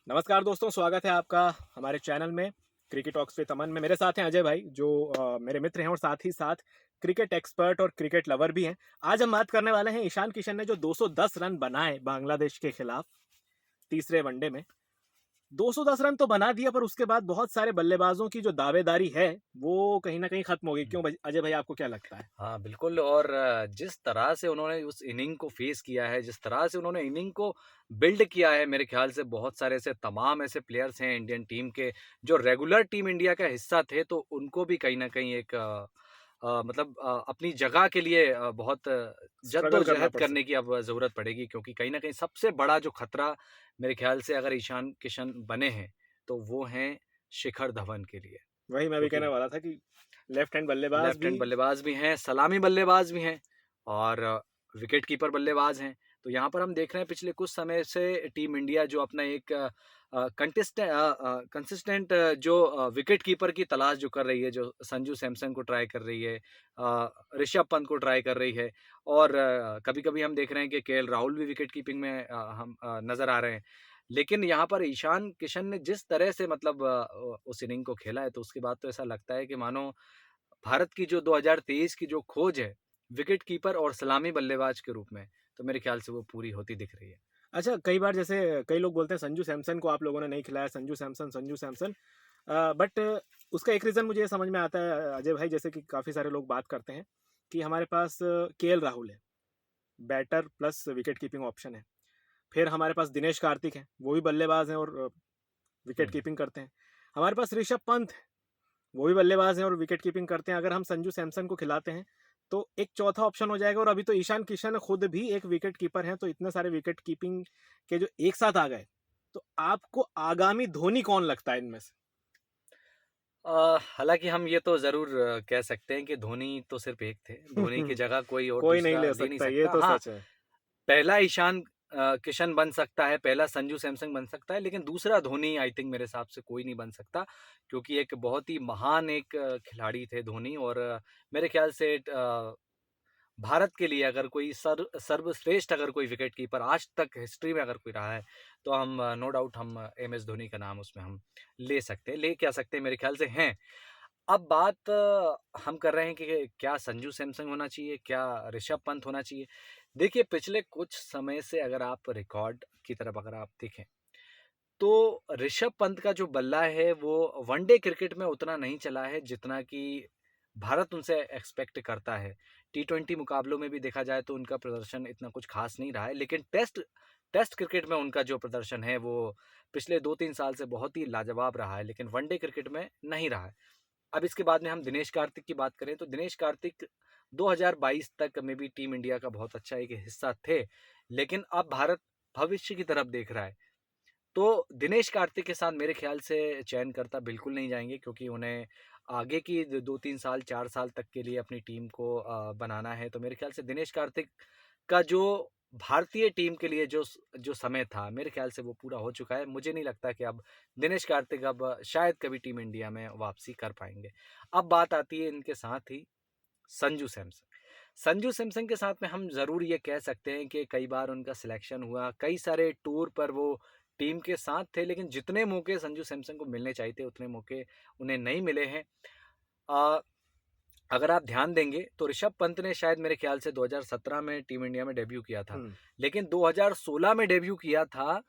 नमस्कार दोस्तों, स्वागत है आपका हमारे चैनल में क्रिकेट टॉक्स विद अमन में। मेरे साथ हैं अजय भाई जो मेरे मित्र हैं और साथ ही साथ क्रिकेट एक्सपर्ट और क्रिकेट लवर भी हैं। आज हम बात करने वाले हैं ईशान किशन ने जो 210 रन बनाए बांग्लादेश के खिलाफ तीसरे वनडे में। 210 रन तो बना दिया, पर उसके बाद बहुत सारे बल्लेबाजों की जो दावेदारी है वो कहीं ना कहीं खत्म हो गई। क्यों अजय भाई, आपको क्या लगता है? हाँ, बिल्कुल। और जिस तरह से उन्होंने उस इनिंग को फेस किया है, जिस तरह से उन्होंने इनिंग को बिल्ड किया है, मेरे ख्याल से बहुत सारे ऐसे तमाम ऐसे प्लेयर्स हैं इंडियन टीम के, जो रेगुलर टीम इंडिया का हिस्सा थे, तो उनको भी कहीं न कहीं एक मतलब अपनी जगह के लिए बहुत स्ट्रगल करना जद्दोजहद पड़ करने सकता की अब ज़रूरत पड़ेगी, क्योंकि कहीं न कहीं सबसे बड़ा जो खतरा मेरे ख्याल से अगर ईशान किशन बने हैं, तो वो हैं शिखर धवन के लिए। है। वही मैं भी कहने क्योंकि वाला था कि लेफ्ट हैंड बल्लेबाज लेफ्ट भी। हैंड बल्लेबाज भी हैं, सलामी बल्लेबाज भी हैं और विकेट कीपर बल्लेबाज हैं। तो यहाँ पर हम देख रहे हैं पिछले कुछ समय से टीम इंडिया जो अपना एक कंसिस्टेंट जो विकेट कीपर की तलाश जो कर रही है, जो संजू सैमसन को ट्राई कर रही है, ऋषभ पंत को ट्राई कर रही है और कभी-कभी हम देख रहे हैं कि केएल राहुल भी विकेट कीपिंग में हम नज़र आ रहे हैं। लेकिन यहाँ पर ईशान किशन ने जिस तरह से मतलब उस इनिंग को खेला है, तो उसके बाद तो ऐसा लगता है कि मानो भारत की जो 2023 की जो खोज है, विकेट कीपर और सलामी बल्लेबाज के रूप में, तो मेरे ख्याल से वो पूरी होती दिख रही है। अच्छा, कई बार जैसे कई लोग बोलते हैं संजू सैमसन को आप लोगों ने नहीं खिलाया, संजू सैमसन। बट उसका एक रीज़न मुझे ये समझ में आता है अजय भाई, जैसे कि काफ़ी सारे लोग बात करते हैं कि हमारे पास केएल राहुल है, batter plus wicket keeping option है। फिर हमारे पास दिनेश कार्तिक हैं, वो भी बल्लेबाज हैं और विकेट हुँ। कीपिंग करते हैं। हमारे पास ऋषभ पंत है, वो भी बल्लेबाज हैं और विकेट कीपिंग करते हैं। अगर हम संजू सैमसन को खिलाते हैं, तो एक चौथा ऑप्शन हो जाएगा। और अभी तो ईशान किशन खुद भी एक विकेट कीपर हैं, तो इतने सारे विकेट कीपिंग के जो एक साथ आ गए, तो आपको आगामी धोनी कौन लगता है इनमें से? हालाँकि हम ये तो ज़रूर कह सकते हैं कि धोनी तो सिर्फ़ एक थे, धोनी की जगह कोई और कोई नहीं दूसरा ले ले नहीं सकता, ये सकता। तो हाँ, सच है। पहला ईशान किशन बन सकता है, पहला संजू सैमसन बन सकता है, लेकिन दूसरा धोनी आई थिंक मेरे हिसाब से कोई नहीं बन सकता, क्योंकि एक बहुत ही महान एक खिलाड़ी थे धोनी और मेरे ख्याल से भारत के लिए अगर कोई सर्वश्रेष्ठ अगर कोई विकेट कीपर आज तक हिस्ट्री में अगर कोई रहा है, तो हम नो डाउट हम एम एस धोनी का नाम उसमें हम ले सकते हैं, ले क्या सकते हैं, मेरे ख्याल से हैं। अब बात हम कर रहे हैं कि क्या संजू सैमसन होना चाहिए, क्या ऋषभ पंत होना चाहिए। देखिए, पिछले कुछ समय से अगर आप रिकॉर्ड की तरफ अगर आप देखें, तो ऋषभ पंत का जो बल्ला है वो वनडे क्रिकेट में उतना नहीं चला है जितना कि भारत उनसे एक्सपेक्ट करता है। टी20 मुकाबलों में भी देखा जाए तो उनका प्रदर्शन इतना कुछ ख़ास नहीं रहा है, लेकिन टेस्ट टेस्ट क्रिकेट में उनका जो प्रदर्शन है वो पिछले 2-3 साल से बहुत ही लाजवाब रहा है, लेकिन वनडे क्रिकेट में नहीं रहा है। अब इसके बाद में हम दिनेश कार्तिक की बात करें तो दिनेश कार्तिक 2022 तक में भी टीम इंडिया का बहुत अच्छा एक हिस्सा थे, लेकिन अब भारत भविष्य की तरफ देख रहा है। तो दिनेश कार्तिक के साथ मेरे ख्याल से चयनकर्ता बिल्कुल नहीं जाएँगे, क्योंकि उन्हें आगे की द 2-3 साल, 4 साल तक के लिए अपनी टीम को बनाना है। तो मेरे ख्याल से दिनेश कार्तिक का जो भारतीय टीम के लिए जो समय था, मेरे ख्याल से वो पूरा हो चुका है। मुझे नहीं लगता कि अब दिनेश कार्तिक अब शायद कभी टीम इंडिया में वापसी कर पाएँगे। अब बात आती है इनके साथ ही संजू सैमसन। संजू सैमसन के साथ में हम ज़रूर ये कह सकते हैं कि कई बार उनका सिलेक्शन हुआ, कई सारे टूर पर वो टीम के साथ थे, लेकिन जितने मौके संजू सैमसन को मिलने चाहिए थे, उतने मौके उन्हें नहीं मिले हैं। अ, अगर आप ध्यान देंगे तो ऋषभ पंत ने शायद मेरे ख्याल से 2017 में टीम इंडिया में डेब्यू किया था, हुँ। लेकिन 2016 में डेब्यू किया था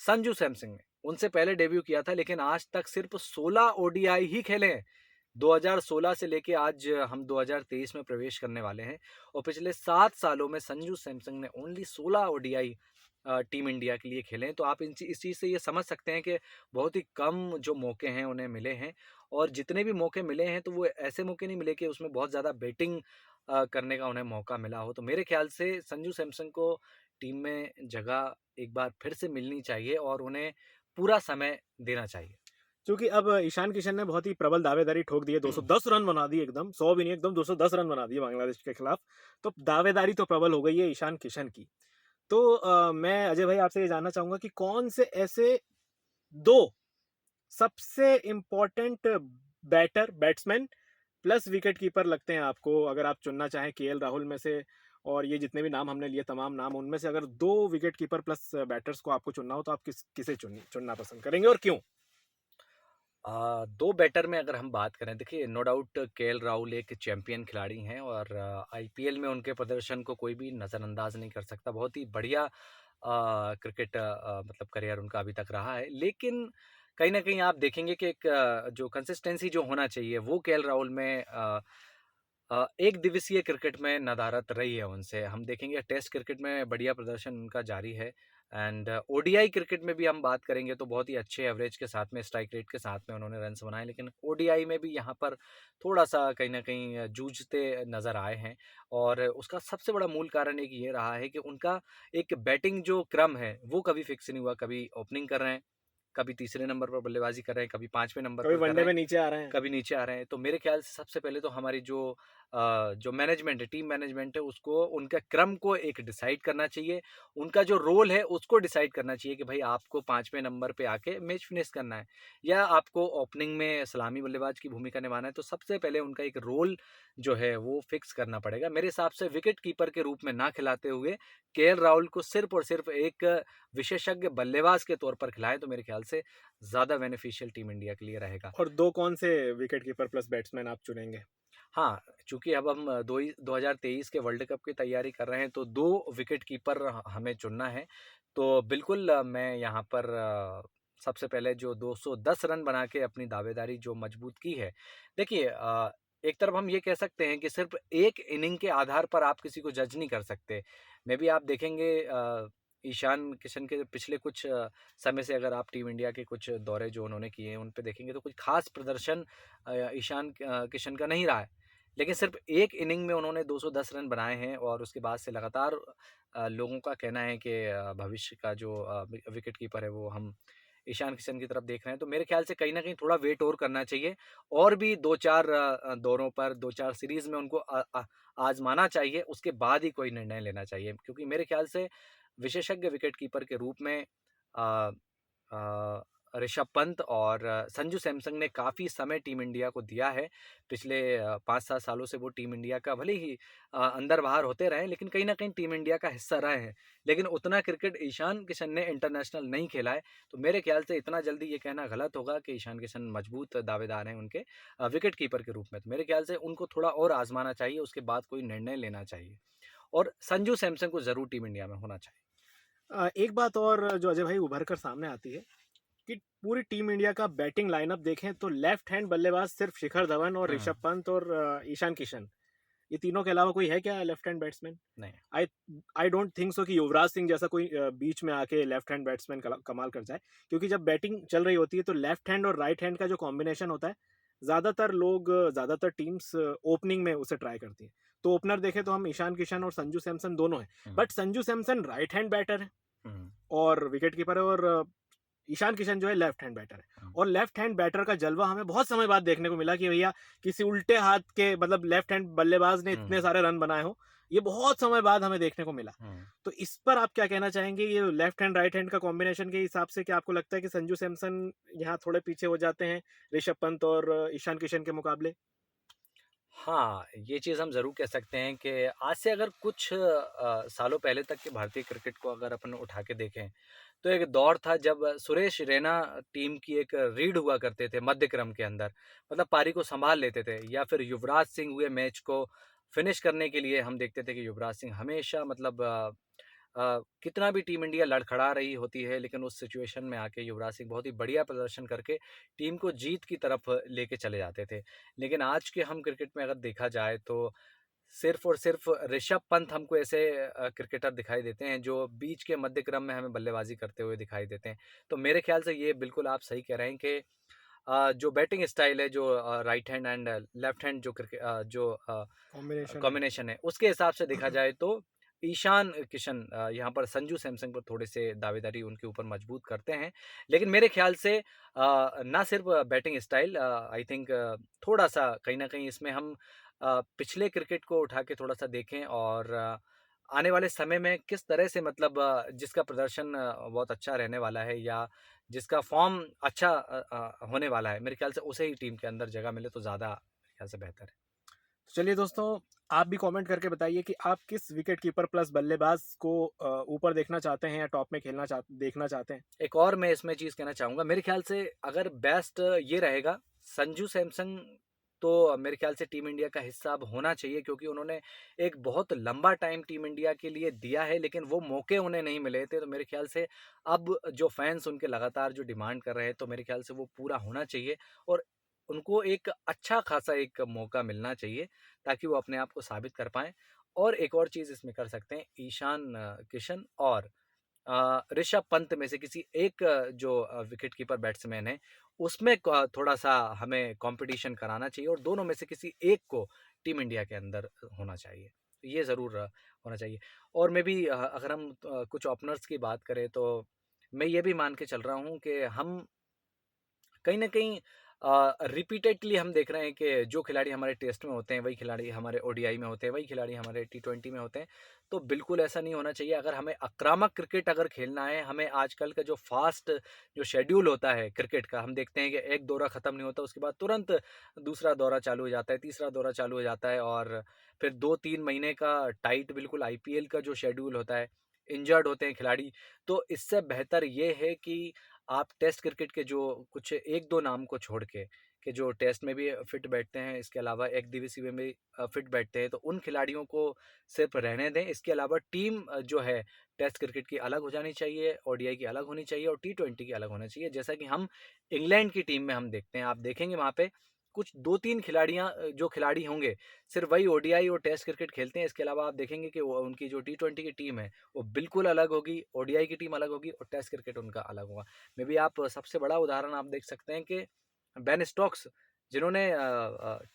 संजू सैमसन ने। उनसे पहले डेब्यू किया था, लेकिन आज तक सिर्फ़ 16 ओडीआई ही खेले हैं। 2016 से लेके आज हम 2023 में प्रवेश करने वाले हैं और पिछले 7 सालों में संजू सैमसन ने ओनली 16 ओडीआई टीम इंडिया के लिए खेले हैं। तो आप इस चीज़ से ये समझ सकते हैं कि बहुत ही कम जो मौके हैं उन्हें मिले हैं और जितने भी मौके मिले हैं तो वो ऐसे मौके नहीं मिले कि उसमें बहुत ज़्यादा बैटिंग करने का उन्हें मौका मिला हो। तो मेरे ख्याल से संजू सैमसन को टीम में जगह एक बार फिर से मिलनी चाहिए और उन्हें पूरा समय देना चाहिए। चूँकि अब ईशान किशन ने बहुत ही प्रबल दावेदारी ठोक दी है, 210 रन बना दिए एकदम, 100 भी नहीं, एकदम 210 रन बना दिए बांग्लादेश के खिलाफ। तो दावेदारी तो प्रबल हो गई है ईशान किशन की। तो मैं अजय भाई आपसे ये जानना चाहूँगा कि कौन से ऐसे 2 सबसे important batsman plus wicket keeper लगते हैं आपको, अगर आप चुनना चाहें केएल राहुल में से और ये जितने भी नाम हमने लिए तमाम नाम, उनमें से अगर 2 विकेट कीपर प्लस बैटर्स को आपको चुनना हो तो आप किसे चुनना पसंद करेंगे और क्यों? 2 बैटर में अगर हम बात करें, देखिए नो डाउट केएल राहुल एक चैंपियन खिलाड़ी हैं और आईपीएल में उनके प्रदर्शन को कोई भी नज़रअंदाज नहीं कर सकता। बहुत ही बढ़िया क्रिकेट मतलब करियर उनका अभी तक रहा है। लेकिन कहीं न कहीं आप देखेंगे कि एक जो कंसिस्टेंसी जो होना चाहिए वो केएल राहुल में एक दिवसीय क्रिकेट में नदारद रही है उनसे। हम देखेंगे टेस्ट क्रिकेट में बढ़िया प्रदर्शन उनका जारी है एंड ओडीआई क्रिकेट में भी हम बात करेंगे तो बहुत ही अच्छे एवरेज के साथ में, स्ट्राइक रेट के साथ में उन्होंने रन्स बनाए। लेकिन ओडीआई में भी यहाँ पर थोड़ा-सा कहीं न कहीं जूझते नज़र आए हैं और उसका सबसे बड़ा मूल कारण एक ये रहा है कि उनका एक बैटिंग जो क्रम है, वो कभी फिक्स नहीं हुआ। कभी ओपनिंग कर रहे हैं, कभी तीसरे नंबर पर बल्लेबाज़ी कर रहे हैं, कभी 5वें नंबर कभी पर कर वनडे रहे हैं, में नीचे आ रहे हैं। कभी नीचे आ रहे हैं। तो मेरे ख्याल से सबसे पहले तो हमारी जो मैनेजमेंट है, टीम मैनेजमेंट है, उसको उनका क्रम को एक डिसाइड करना चाहिए। उनका जो रोल है, उसको डिसाइड करना चाहिए कि भई आपको 5वें नंबर पे आके मैच फिनिश करना है या आपको ओपनिंग में सलामी बल्लेबाज की भूमिका निभाना है। तो सबसे पहले उनका एक रोल जो है, वो फिक्स करना पड़ेगा। मेरे हिसाब से विकेट कीपर के रूप में ना खिलाते हुए केएल राहुल को सिर्फ़ और सिर्फ़ एक विशेषज्ञ बल्लेबाज के तौर पर खिलाएँ, तो मेरे ख्याल से ज़्यादा बेनिफिशियल टीम इंडिया के लिए रहेगा। और 2 कौन से विकेट कीपर प्लस बैट्समैन आप चुनेंगे? हाँ, चूँकि अब हम 2023 के वर्ल्ड कप की तैयारी कर रहे हैं, तो 2 विकेट कीपर हमें चुनना है। तो बिल्कुल मैं यहाँ पर सबसे पहले जो 210 रन बना के अपनी दावेदारी जो मजबूत की है। देखिए एक तरफ हम ये कह सकते हैं कि सिर्फ़ एक इनिंग के आधार पर आप किसी को जज नहीं कर सकते। मेबी आप देखेंगे ईशान किशन के पिछले कुछ समय से अगर आप टीम इंडिया के कुछ दौरे जो उन्होंने किए हैं, उन पे देखेंगे तो कुछ ख़ास प्रदर्शन ईशान किशन का नहीं रहा है। लेकिन सिर्फ़ एक इनिंग में उन्होंने 210 रन बनाए हैं और उसके बाद से लगातार लोगों का कहना है कि भविष्य का जो विकेट कीपर है वो हम ईशान किशन की तरफ देख रहे हैं। तो मेरे ख़्याल से कहीं न कहीं थोड़ा वेट और करना चाहिए और भी 2-4 दौरों पर 2-4 सीरीज़ में उनको आज़माना चाहिए, उसके बाद ही कोई निर्णय लेना चाहिए। क्योंकि मेरे ख़्याल से विशेषज्ञ विकेट कीपर के रूप में अ अ, ऋषभ पंत और संजू सैमसंग ने काफ़ी समय टीम इंडिया को दिया है। पिछले 5-7 सालों से वो टीम इंडिया का भले ही अंदर-बाहर होते रहे, लेकिन कहीं न कहीं टीम इंडिया का हिस्सा रहे हैं। लेकिन उतना क्रिकेट ईशान किशन ने इंटरनेशनल नहीं खेला है, तो मेरे ख़्याल से इतना जल्दी ये कहना गलत होगा कि ईशान किशन मजबूत दावेदार हैं उनके विकेट कीपर के रूप में। तो मेरे ख़्याल से उनको थोड़ा और आज़माना चाहिए, उसके बाद कोई निर्णय लेना चाहिए और संजू सैमसंग को ज़रूर टीम इंडिया में होना चाहिए। एक बात और जो अजय भाई उभर कर सामने आती है कि पूरी टीम इंडिया का बैटिंग लाइनअप देखें तो लेफ्ट हैंड बल्लेबाज सिर्फ शिखर धवन और हुँ, ऋषभ पंत और ईशान किशन, ये तीनों के अलावा कोई है क्या लेफ्ट हैंड बैट्समैन? नहीं। आई आई डोंट थिंक सो कि युवराज सिंह जैसा कोई बीच में आके लेफ्ट हैंड बैट्समैन कमाल कर जाए, क्योंकि जब बैटिंग चल रही होती है तो लेफ्ट हैंड और राइट हैंड का जो कॉम्बिनेशन होता है, ज़्यादातर टीम्स ओपनिंग में उसे ट्राई करती है। तो ओपनर देखें तो हम ईशान किशन और संजू सैमसन दोनों हैं, हुँ, but Sanju Samson right hand batter है हुँ, और विकेट कीपर है, और ईशान किशन जो है लेफ्ट हैंड बैटर है। हुँ, और लेफ्ट हैंड बैटर का जलवा हमें बहुत समय बाद देखने को मिला कि भैया किसी उल्टे हाथ के मतलब लेफ्ट हैंड बल्लेबाज ने इतने हुँ, सारे रन बनाए हो, ये बहुत समय बाद हमें देखने को मिला। हुँ। तो इस पर आप क्या कहना चाहेंगे? ये लेफ्ट हैंड राइट हैंड का कॉम्बिनेशन के हिसाब से क्या आपको लगता है कि संजू सैमसन यहाँ थोड़े पीछे हो जाते हैं ऋषभ पंत और ईशान किशन के मुकाबले? हाँ, ये चीज़ हम ज़रूर कह सकते हैं कि आज से अगर कुछ सालों पहले तक के भारतीय क्रिकेट को अगर अपन उठा के देखें, तो एक दौर था जब सुरेश रैना टीम की एक रीढ़ हुआ करते थे मध्य क्रम के अंदर। मतलब पारी को सँभाल लेते थे या फिर युवराज सिंह हुए मैच को फ़िनिश करने के लिए हम देखते थे कि युवराज सिंह हमेशा मतलब कितना भी टीम इंडिया लड़खड़ा रही होती है, लेकिन उस सिचुएशन में आके युवराज सिंह बहुत ही बढ़िया प्रदर्शन करके टीम को जीत की तरफ लेके चले जाते थे। लेकिन आज के हम क्रिकेट में अगर देखा जाए तो सिर्फ़ और सिर्फ़ ऋषभ पंत हमको ऐसे क्रिकेटर दिखाई देते हैं जो बीच के मध्य क्रम में हमें बल्लेबाज़ी करते हुए दिखाई देते हैं। तो मेरे ख़्याल से ये बिल्कुल आप सही कह रहे हैं कि जो बैटिंग स्टाइल है जो right hand and left hand जो कॉम्बिनेशन है। कॉम्बिनेशन है, उसके हिसाब से देखा जाए तो ईशान किशन यहाँ पर संजू सैमसंग पर थोड़े से दावेदारी उनके ऊपर मजबूत करते हैं। लेकिन मेरे ख़्याल से ना सिर्फ़ बैटिंग स्टाइल आई थिंक थोड़ा-सा कहीं न कहीं इसमें हम पिछले क्रिकेट को उठा के थोड़ा-सा देखें और आने वाले समय में किस तरह से मतलब जिसका प्रदर्शन बहुत अच्छा रहने वाला है या जिसका फ़ॉर्म अच्छा होने वाला है, मेरे ख़्याल से उसे ही टीम के अंदर जगह मिले तो ज़्यादा मेरे ख़्याल से बेहतर है। तो चलिए दोस्तों, आप भी कमेंट करके बताइए कि आप किस विकेट कीपर प्लस बल्लेबाज को ऊपर देखना चाहते हैं या टॉप में देखना चाहते हैं। एक और मैं इसमें चीज़ कहना चाहूँगा, मेरे ख़्याल से अगर बेस्ट ये रहेगा, संजू सैमसन तो मेरे ख़्याल से टीम इंडिया का हिस्सा अब होना चाहिए, क्योंकि उन्होंने एक बहुत लंबा टाइम टीम इंडिया के लिए दिया है, लेकिन वो मौके उन्हें नहीं मिले थे। तो मेरे ख़्याल से अब जो फैन्स उनके लगातार जो डिमांड कर रहे हैं, तो मेरे ख़्याल से वो पूरा होना चाहिए और उनको एक अच्छा खासा एक मौका मिलना चाहिए, ताकि वो अपने आप को साबित कर पाएँ। और एक और चीज़ इसमें कर सकते हैं, ईशान किशन और ऋषभ पंत में से किसी एक जो विकेट कीपर बैट्समैन है, उसमें थोड़ा-सा हमें कॉम्पिटिशन कराना चाहिए और दोनों में से किसी एक को टीम इंडिया के अंदर होना चाहिए। ये ज़रूर होना चाहिए। और मैं भी अगर हम कुछ ओपनर्स की बात करें, तो मैं ये भी मान के चल रहा हूँ कि हम कहीं न कहीं रिपीटेडली हम देख रहे हैं कि जो खिलाड़ी हमारे टेस्ट में होते हैं, वही खिलाड़ी हमारे ओडीआई में होते हैं, वही खिलाड़ी हमारे टी20 में होते हैं। तो बिल्कुल ऐसा नहीं होना चाहिए। अगर हमें आक्रामक क्रिकेट अगर खेलना है, हमें आजकल का जो फ़ास्ट जो शेड्यूल होता है क्रिकेट का, हम देखते हैं कि एक दौरा ख़त्म नहीं होता, उसके बाद तुरंत दूसरा दौरा चालू हो जाता है, तीसरा दौरा चालू हो जाता है और फिर 2-3 महीने का टाइट बिल्कुल आईपीएल का जो शेड्यूल होता है, इंजर्ड होते हैं खिलाड़ी। तो इससे बेहतर ये है कि आप टेस्ट क्रिकेट के जो कुछ 1-2 नाम को छोड़ के, कि जो टेस्ट में भी फिट बैठते हैं, इसके अलावा एक दिवसीय में भी फिट बैठते हैं, तो उन खिलाड़ियों को सिर्फ रहने दें। इसके अलावा टीम जो है टेस्ट क्रिकेट की अलग हो जानी चाहिए, ओडीआई की अलग होनी चाहिए और टी20 की अलग होना चाहिए। जैसा कि हम इंग्लैंड की टीम में हम देखते हैं, आप देखेंगे वहाँ पे कुछ 2-3 खिलाड़ियाँ जो खिलाड़ी होंगे, सिर्फ वही ओडीआई और टेस्ट क्रिकेट खेलते हैं। इसके अलावा आप देखेंगे कि वो उनकी जो टी20 की टीम है, वो बिल्कुल अलग होगी, ओडीआई की टीम अलग होगी और टेस्ट क्रिकेट उनका अलग होगा। मे बी आप सबसे बड़ा उदाहरण आप देख सकते हैं कि बेन स्टोक्स, जिन्होंने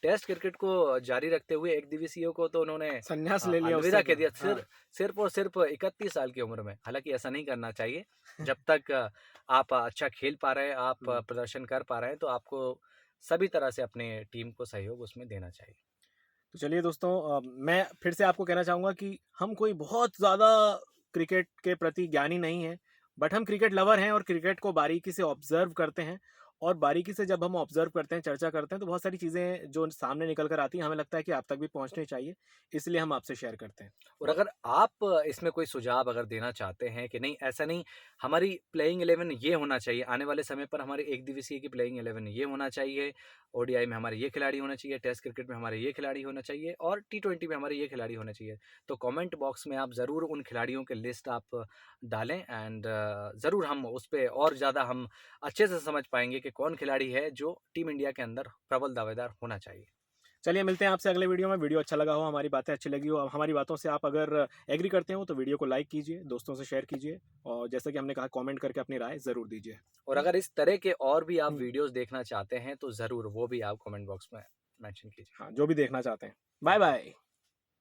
टेस्ट क्रिकेट को जारी रखते हुए एक दिवसीय को तो उन्होंने संन्यास ले लिया अलविदा उससे कह तो। दिया, हाँ। सिर्फ और सिर्फ 31 साल की उम्र में। हालाँकि ऐसा नहीं करना चाहिए। जब तक आप अच्छा खेल पा रहे हैं, आप हुँ। प्रदर्शन कर पा रहे हैं, तो आपको सभी तरह से अपने टीम को सहयोग उसमें देना चाहिए। तो चलिए दोस्तों, मैं फिर से आपको कहना चाहूँगा कि हम कोई बहुत ज़्यादा क्रिकेट के प्रति ज्ञानी नहीं हैं, बट हम क्रिकेट लवर हैं और क्रिकेट को बारीकी से ऑब्ज़र्व करते हैं। और बारीकी से जब हम ऑब्ज़र्व करते हैं, चर्चा करते हैं, तो बहुत सारी चीज़ें जो सामने निकल कर आती हैं, हमें लगता है कि आप तक भी पहुँचनी चाहिए, इसलिए हम आपसे शेयर करते हैं। और अगर आप इसमें कोई सुझाव अगर देना चाहते हैं कि नहीं ऐसा नहीं, हमारी प्लेइंग 11 ये होना चाहिए, आने वाले समय पर हमारे एक दिवसीय की प्लेइंग 11 ये होना चाहिए, ओडीआई में हमारे ये खिलाड़ी होना चाहिए, टेस्ट क्रिकेट में हमारे ये खिलाड़ी होना चाहिए और टी20 में हमारे ये खिलाड़ी होना चाहिए, तो कमेंट बॉक्स में आप ज़रूर उन खिलाड़ियों के लिस्ट आप डालें एंड ज़रूर हम उस पे और ज़्यादा हम अच्छे से समझ पाएंगे कि कौन खिलाड़ी है जो टीम इंडिया के अंदर प्रबल दावेदार होना चाहिए। चलिए मिलते हैं आपसे अगले वीडियो में। वीडियो अच्छा लगा हो, हमारी बातें अच्छी लगी हो, हमारी बातों से आप अगर एग्री करते हो तो वीडियो को लाइक कीजिए, दोस्तों से शेयर कीजिए और जैसा कि हमने कहा कमेंट करके अपनी राय ज़रूर दीजिए। और अगर इस तरह के और भी आप हुँ। वीडियोस देखना चाहते हैं, तो ज़रूर वो भी आप कमेंट बॉक्स में मेंशन कीजिए। हाँ, जो भी देखना चाहते हैं। Bye bye.